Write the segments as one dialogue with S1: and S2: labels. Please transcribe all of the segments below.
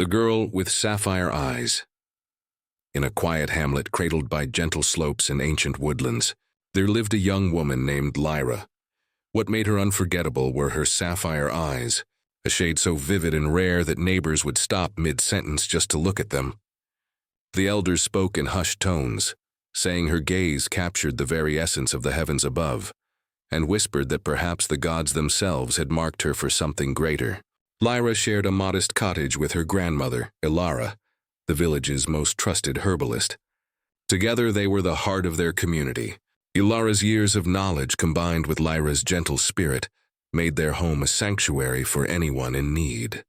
S1: The Girl with Sapphire Eyes. In a quiet hamlet cradled by gentle slopes and ancient woodlands, there lived a young woman named Lyra. What made her unforgettable were her sapphire eyes, a shade so vivid and rare that neighbors would stop mid-sentence just to look at them. The elders spoke in hushed tones, saying her gaze captured the very essence of the heavens above, and whispered that perhaps the gods themselves had marked her for something greater. Lyra shared a modest cottage with her grandmother, Ilara, the village's most trusted herbalist. Together they were the heart of their community. Ilara's years of knowledge combined with Lyra's gentle spirit made their home a sanctuary for anyone in need.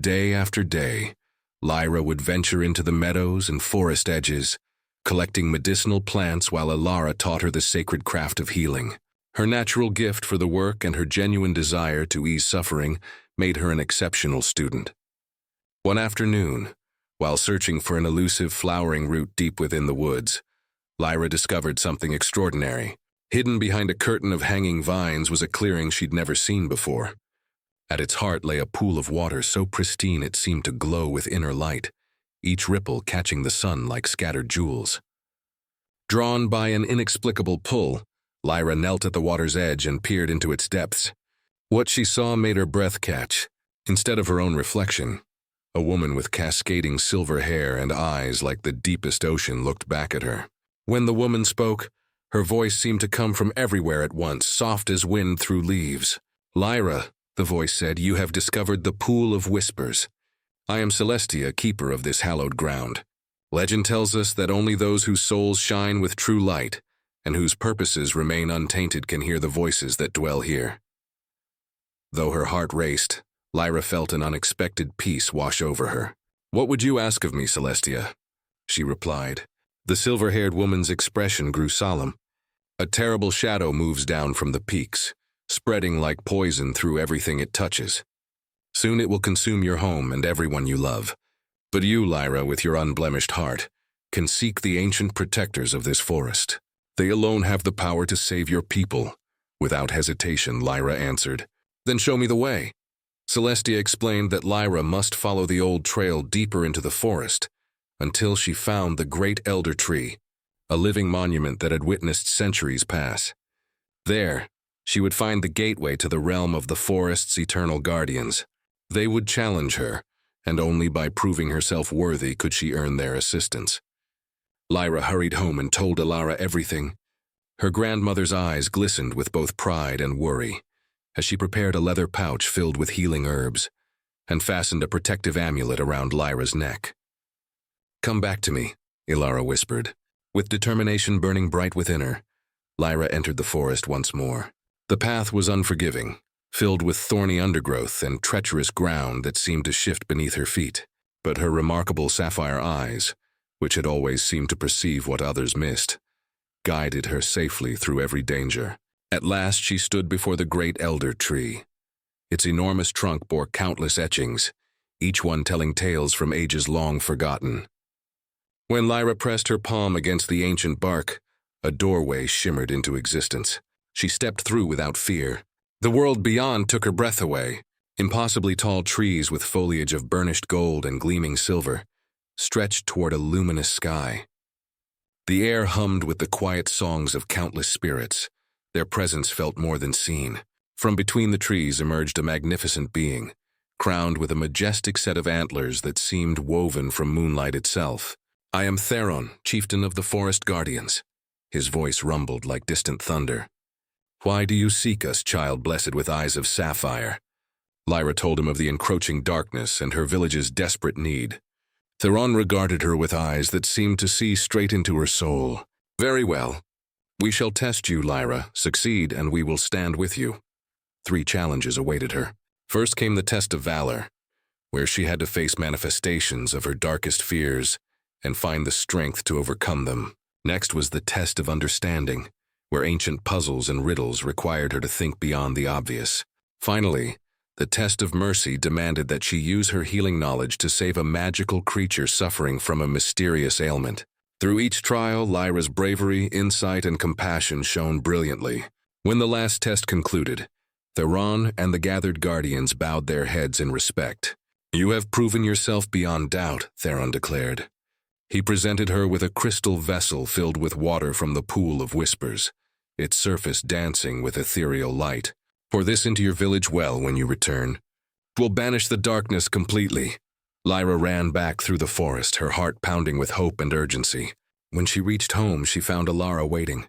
S1: Day after day, Lyra would venture into the meadows and forest edges, collecting medicinal plants while Ilara taught her the sacred craft of healing. Her natural gift for the work and her genuine desire to ease suffering made her an exceptional student. One afternoon, while searching for an elusive flowering root deep within the woods, Lyra discovered something extraordinary. Hidden behind a curtain of hanging vines was a clearing she'd never seen before. At its heart lay a pool of water so pristine it seemed to glow with inner light, each ripple catching the sun like scattered jewels. Drawn by an inexplicable pull, Lyra knelt at the water's edge and peered into its depths. What she saw made her breath catch. Instead of her own reflection, a woman with cascading silver hair and eyes like the deepest ocean looked back at her. When the woman spoke, her voice seemed to come from everywhere at once, soft as wind through leaves. "Lyra," the voice said, "you have discovered the Pool of Whispers. I am Celestia, keeper of this hallowed ground. Legend tells us that only those whose souls shine with true light and whose purposes remain untainted can hear the voices that dwell here." Though her heart raced, Lyra felt an unexpected peace wash over her. "What would you ask of me, Celestia?" she replied. The silver-haired woman's expression grew solemn. "A terrible shadow moves down from the peaks, spreading like poison through everything it touches. Soon it will consume your home and everyone you love. But you, Lyra, with your unblemished heart, can seek the ancient protectors of this forest. They alone have the power to save your people." Without hesitation, Lyra answered, "Then show me the way." Celestia explained that Lyra must follow the old trail deeper into the forest until she found the great elder tree, a living monument that had witnessed centuries pass. There, she would find the gateway to the realm of the forest's eternal guardians. They would challenge her, and only by proving herself worthy could she earn their assistance. Lyra hurried home and told Ilara everything. Her grandmother's eyes glistened with both pride and worry as she prepared a leather pouch filled with healing herbs and fastened a protective amulet around Lyra's neck. "Come back to me," Ilara whispered. With determination burning bright within her, Lyra entered the forest once more. The path was unforgiving, filled with thorny undergrowth and treacherous ground that seemed to shift beneath her feet. But her remarkable sapphire eyes, which had always seemed to perceive what others missed, guided her safely through every danger. At last she stood before the great elder tree. Its enormous trunk bore countless etchings, each one telling tales from ages long forgotten. When Lyra pressed her palm against the ancient bark, a doorway shimmered into existence. She stepped through without fear. The world beyond took her breath away. Impossibly tall trees with foliage of burnished gold and gleaming silver stretched toward a luminous sky. The air hummed with the quiet songs of countless spirits. Their presence felt more than seen. From between the trees emerged a magnificent being, crowned with a majestic set of antlers that seemed woven from moonlight itself. "I am Theron, chieftain of the Forest Guardians." His voice rumbled like distant thunder. "Why do you seek us, child blessed with eyes of sapphire?" Lyra told him of the encroaching darkness and her village's desperate need. Theron regarded her with eyes that seemed to see straight into her soul. "Very well. We shall test you, Lyra. Succeed, and we will stand with you." 3 challenges awaited her. First came the test of valor, where she had to face manifestations of her darkest fears and find the strength to overcome them. Next was the test of understanding, where ancient puzzles and riddles required her to think beyond the obvious. Finally, the test of mercy demanded that she use her healing knowledge to save a magical creature suffering from a mysterious ailment. Through each trial, Lyra's bravery, insight, and compassion shone brilliantly. When the last test concluded, Theron and the gathered guardians bowed their heads in respect. You have proven yourself beyond doubt, Theron declared. He presented her with a crystal vessel filled with water from the Pool of Whispers, its surface dancing with ethereal light. Pour this into your village well when you return. It will banish the darkness completely. Lyra ran back through the forest, her heart pounding with hope and urgency. When she reached home, she found Alara waiting.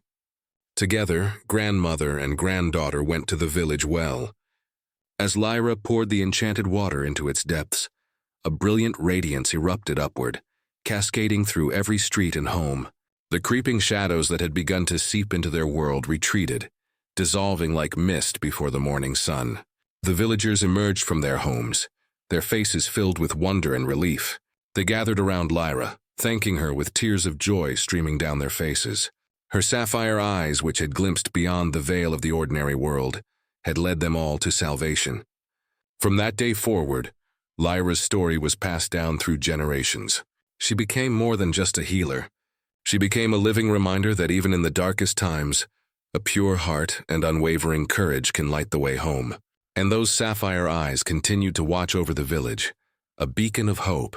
S1: Together, grandmother and granddaughter went to the village well. As Lyra poured the enchanted water into its depths, a brilliant radiance erupted upward, cascading through every street and home. The creeping shadows that had begun to seep into their world retreated, dissolving like mist before the morning sun. The villagers emerged from their homes, their faces filled with wonder and relief. They gathered around Lyra, thanking her with tears of joy streaming down their faces. Her sapphire eyes, which had glimpsed beyond the veil of the ordinary world, had led them all to salvation. From that day forward, Lyra's story was passed down through generations. She became more than just a healer. She became a living reminder that even in the darkest times, a pure heart and unwavering courage can light the way home. And those sapphire eyes continued to watch over the village, a beacon of hope,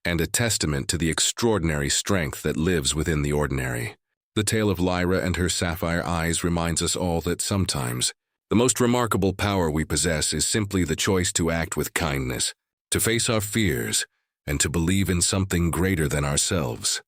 S1: and a testament to the extraordinary strength that lives within the ordinary. The tale of Lyra and her sapphire eyes reminds us all that sometimes, the most remarkable power we possess is simply the choice to act with kindness, to face our fears, and to believe in something greater than ourselves.